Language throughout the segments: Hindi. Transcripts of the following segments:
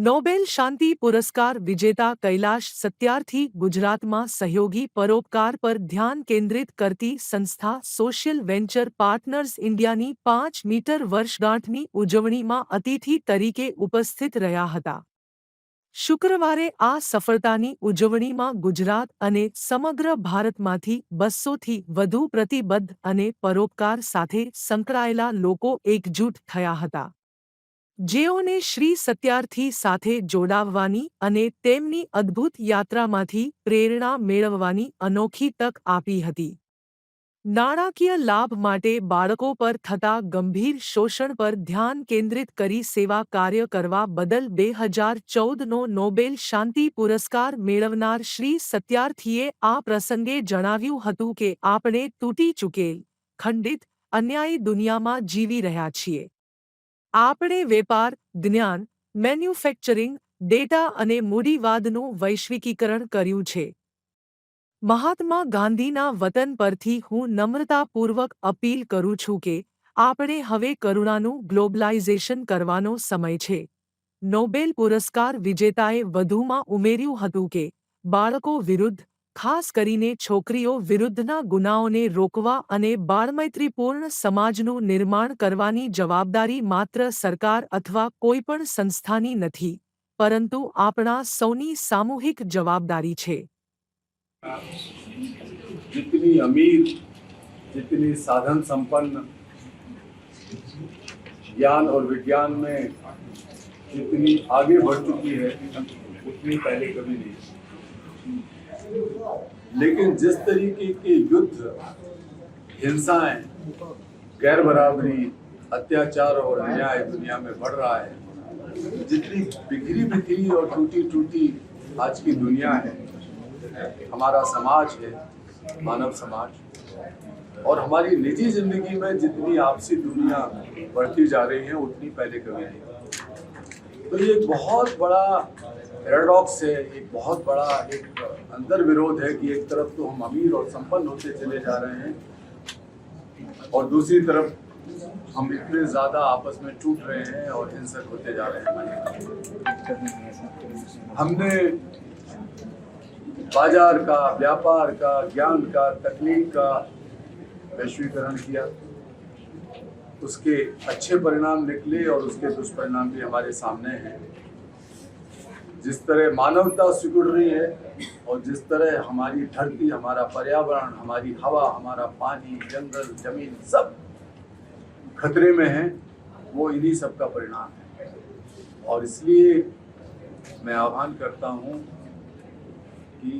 નોબેલ શાંતિ પુરસ્કાર વિજેતા કૈલાશ સત્યાર્થી ગુજરાતમાં સહયોગી પરોપકાર પર ધ્યાન કેન્દ્રિત કરતી સંસ્થા સોશિયલ વેન્ચર પાર્ટનર્સ ઇન્ડિયાની 5મી વર્ષગાંઠની ઉજવણીમાં અતિથિ તરીકે ઉપસ્થિત રહ્યા હતા। શુક્રવારે આ સફળતાની ઉજવણીમાં ગુજરાત અને સમગ્ર ભારતમાંથી 200થી વધુ પ્રતિબદ્ધ અને પરોપકાર સાથે સંકળાયેલા લોકો એકજૂટ થયા હતા, જેઓને શ્રી સત્યાર્થી સાથે જોડાવવાની અને તેમની અદ્ભુત યાત્રામાંથી પ્રેરણા મેળવવાની અનોખી તક આપી હતી। નાણાકીય લાભ માટે બાળકો પર થતા ગંભીર શોષણ પર ધ્યાન કેન્દ્રિત કરી સેવા કાર્ય કરવા બદલ 2014નો નોબેલ શાંતિ પુરસ્કાર મેળવનાર શ્રી સત્યાર્થીએ આ પ્રસંગે જણાવ્યું હતું કે આપણે તૂટી ચૂકેલ, ખંડિત, અન્યાયી દુનિયામાં જીવી રહ્યા છીએ। આપણે વેપાર, જ્ઞાન, મેન્યુફેક્ચરિંગ, ડેટા અને મૂડીવાદનું વૈશ્વિકીકરણ કર્યું છે। મહાત્મા ગાંધીના વતન પરથી હું નમ્રતાપૂર્વક અપીલ કરું છું કે આપણે હવે કરુણાનું ગ્લોબલાઇઝેશન કરવાનો સમય છે। નોબેલ પુરસ્કાર વિજેતાએ વધુમાં ઉમેર્યું હતું કે બાળકો વિરુદ્ધ, ખાસ કરીને છોકરીઓ વિરુદ્ધના ગુનાઓને રોકવા અને બાળમૈત્રીપૂર્ણ સમાજનું નિર્માણ કરવાની જવાબદારી માત્ર સરકાર અથવા કોઈપણ સંસ્થાની નથી, પરંતુ આપણા સૌની સામૂહિક જવાબદારી છે। जितनी अमीर, जितनी साधन संपन्न, ज्ञान और विज्ञान में जितनी आगे बढ़ चुकी है उतनी पहले कभी नहीं। लेकिन जिस तरीके के युद्ध, हिंसाएं, गैर बराबरी, अत्याचार और अन्याय दुनिया में बढ़ रहा है, जितनी बिखरी बिखरी और टूटी टूटी आज की दुनिया है, हमारा समाज है, मानव समाज, और हमारी निजी जिंदगी में जितनी आपसी दूरियां बढ़ती जा रही हैं उतनी पहले कभी नहीं। तो ये एक बहुत बड़ा पैराडॉक्स है, एक बहुत बड़ा एक अंतर विरोध है कि एक तरफ तो हम अमीर और संपन्न होते चले जा रहे हैं और दूसरी तरफ हम इतने ज्यादा आपस में टूट रहे हैं और हिंसक होते जा रहे हैं। हमने बाजार का, व्यापार का, ज्ञान का, तकनीक का वैश्वीकरण किया, उसके अच्छे परिणाम निकले और उसके दुष्परिणाम भी हमारे सामने हैं। जिस तरह मानवता सिकुड़ रही है और जिस तरह हमारी धरती, हमारा पर्यावरण, हमारी हवा, हमारा पानी, जंगल, जमीन सब खतरे में है, वो इन्हीं सब का परिणाम है। और इसलिए मैं आह्वान करता हूँ कि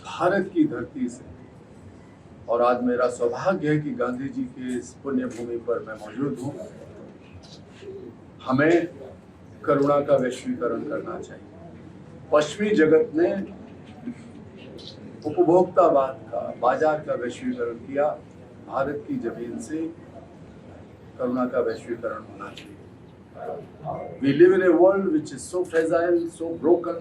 भारत की धरती से, और आज मेरा सौभाग्य है कि गांधी जी के इस पुण्य भूमि पर मैं मौजूद हूँ, हमें करुणा का वैश्वीकरण करना चाहिए। पश्चिमी जगत ने उपभोक्तावाद का, बाजार का वैश्वीकरण किया, भारत की जमीन से करुणा का वैश्वीकरण होना चाहिए। We live in a world which is so fragile, so broken,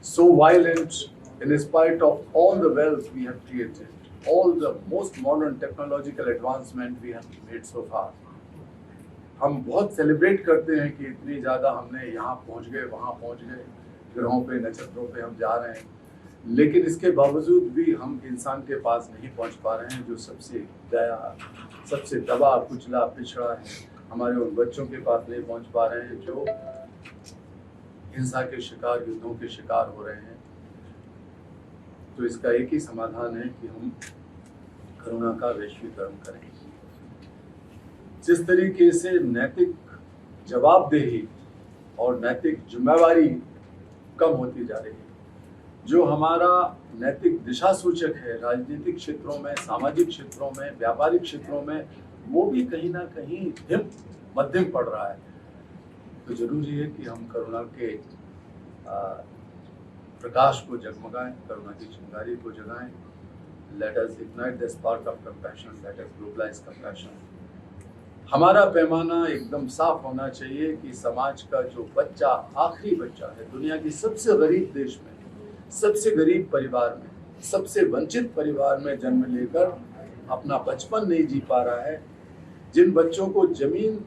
so violent, in spite of all the wealth we have created, all the most modern technological advancement we have made so far. हम बहुत सेलिब्रेट करते हैं कि इतनी ज़्यादा हमने यहाँ पहुँच गए, वहाँ पहुँच गए, ग्रहों पे, नक्षत्रों पे हम जा रहे हैं, लेकिन इसके बावजूद भी हम इंसान के पास नहीं पहुँच पा रहे हैं जो सबसे दया, सबसे दबा, कुचला, पिछड़ा है। हमारे उन बच्चों के पास नहीं पहुँच पा रहे हैं जो हिंसा के शिकार, युद्धों के शिकार हो रहे हैं। तो इसका एक ही समाधान है कि हम करुणा का वैश्वीकरण करें। जिस तरीके से नैतिक जवाबदेही और नैतिक जिम्मेवारी कम होती जा रही है, जो हमारा नैतिक दिशा सूचक है राजनीतिक क्षेत्रों में, सामाजिक क्षेत्रों में, व्यापारिक क्षेत्रों में, वो भी कहीं ना कहीं मध्यम पड़ रहा है। तो जरूरी है कि हम करुणा के प्रकाश को जगमगाएं, करुणा की चिंगारी को जगाएं। Let us ignite the spark of compassion, let us globalize compassion। हमारा पैमाना एकदम साफ होना चाहिए कि समाज का जो बच्चा, आखिरी बच्चा है, दुनिया की सबसे गरीब देश में, सबसे गरीब परिवार में, सबसे वंचित परिवार में जन्म लेकर अपना बचपन नहीं जी पा रहा है, जिन बच्चों को जमीन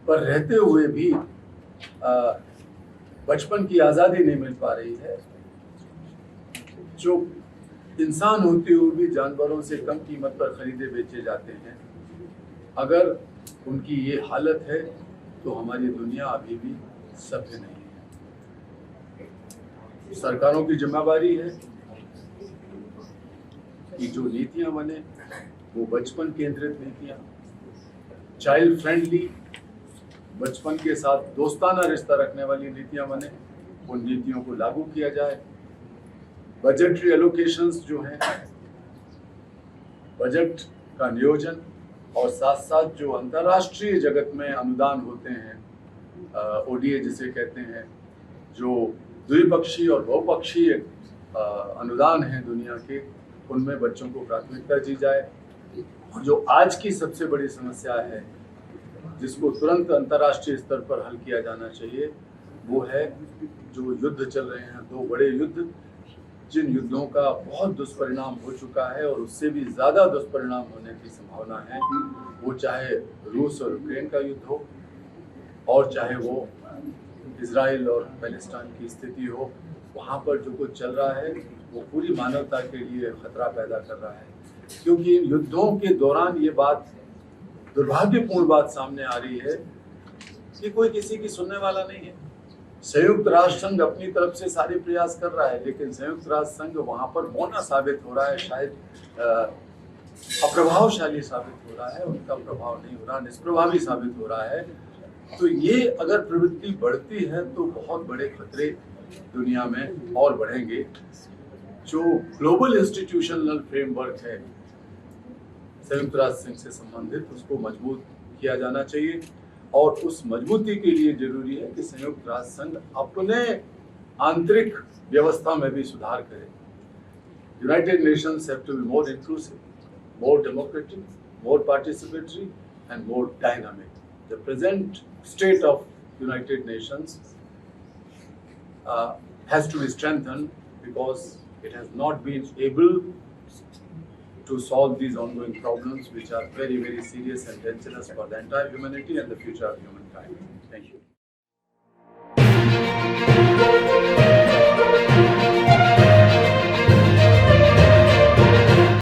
पर रहते हुए भी बचपन की आज़ादी नहीं मिल पा रही है। जो इंसान होते हुए भी जानवरों से कम कीमत पर खरीदे बेचे जाते हैं, अगर उनकी ये हालत है तो हमारी दुनिया अभी भी सभ्य नहीं है। सरकारों की जिम्मेदारी है कि जो नीतियां बने वो बचपन केंद्रित नीतियां, चाइल्ड फ्रेंडली, बचपन के साथ दोस्ताना रिश्ता रखने वाली नीतियां बने, उन नीतियों को लागू किया जाए। बजटरी एलोकेशंस जो हैं, बजट का नियोजन और साथ साथ जो अंतर्राष्ट्रीय जगत में अनुदान होते हैं, ODA जिसे कहते हैं, जो द्विपक्षीय और बहुपक्षीय अनुदान हैं दुनिया के, उनमें बच्चों को प्राथमिकता दी जाए। जो आज की सबसे बड़ी समस्या है जिसको तुरंत अंतर्राष्ट्रीय स्तर पर हल किया जाना चाहिए, वो है जो युद्ध चल रहे हैं, दो बड़े युद्ध, जिन युद्धों का बहुत दुष्परिणाम हो चुका है और उससे भी ज़्यादा दुष्परिणाम होने की संभावना है। वो चाहे रूस और यूक्रेन का युद्ध हो और चाहे वो इजराइल और पैलेस्टाइन की स्थिति हो, वहाँ पर जो कुछ चल रहा है वो पूरी मानवता के लिए खतरा पैदा कर रहा है। क्योंकि इन युद्धों के दौरान ये बात, दुर्भाग्यपूर्ण बात सामने आ रही है कि कोई किसी की सुनने वाला नहीं है। संयुक्त राष्ट्र संघ अपनी तरफ से सारे प्रयास कर रहा है, लेकिन संयुक्त राष्ट्र संघ वहाँ पर मौना साबित हो रहा है, शायद अप्रभावशाली साबित हो रहा है, उनका प्रभाव नहीं हो रहा, निष्प्रभावी साबित हो रहा है। तो ये अगर प्रवृत्ति बढ़ती है तो बहुत बड़े खतरे दुनिया में और बढ़ेंगे। जो ग्लोबल इंस्टीट्यूशनल फ्रेमवर्क है संयुक्त राष्ट्र संघ से संबंधित, उसको मजबूत किया जाना चाहिए और उस मजबूती के लिए जरूरी है कि संयुक्त राष्ट्र संघ अपने आंतरिक व्यवस्था में भी सुधार करे। United Nations have to be more inclusive, more democratic, more participatory and more dynamic. The present state of United Nations has to be strengthened because it has not been able to solve these ongoing problems which are very, very serious and dangerous for the entire humanity and the future of humankind. Thank you.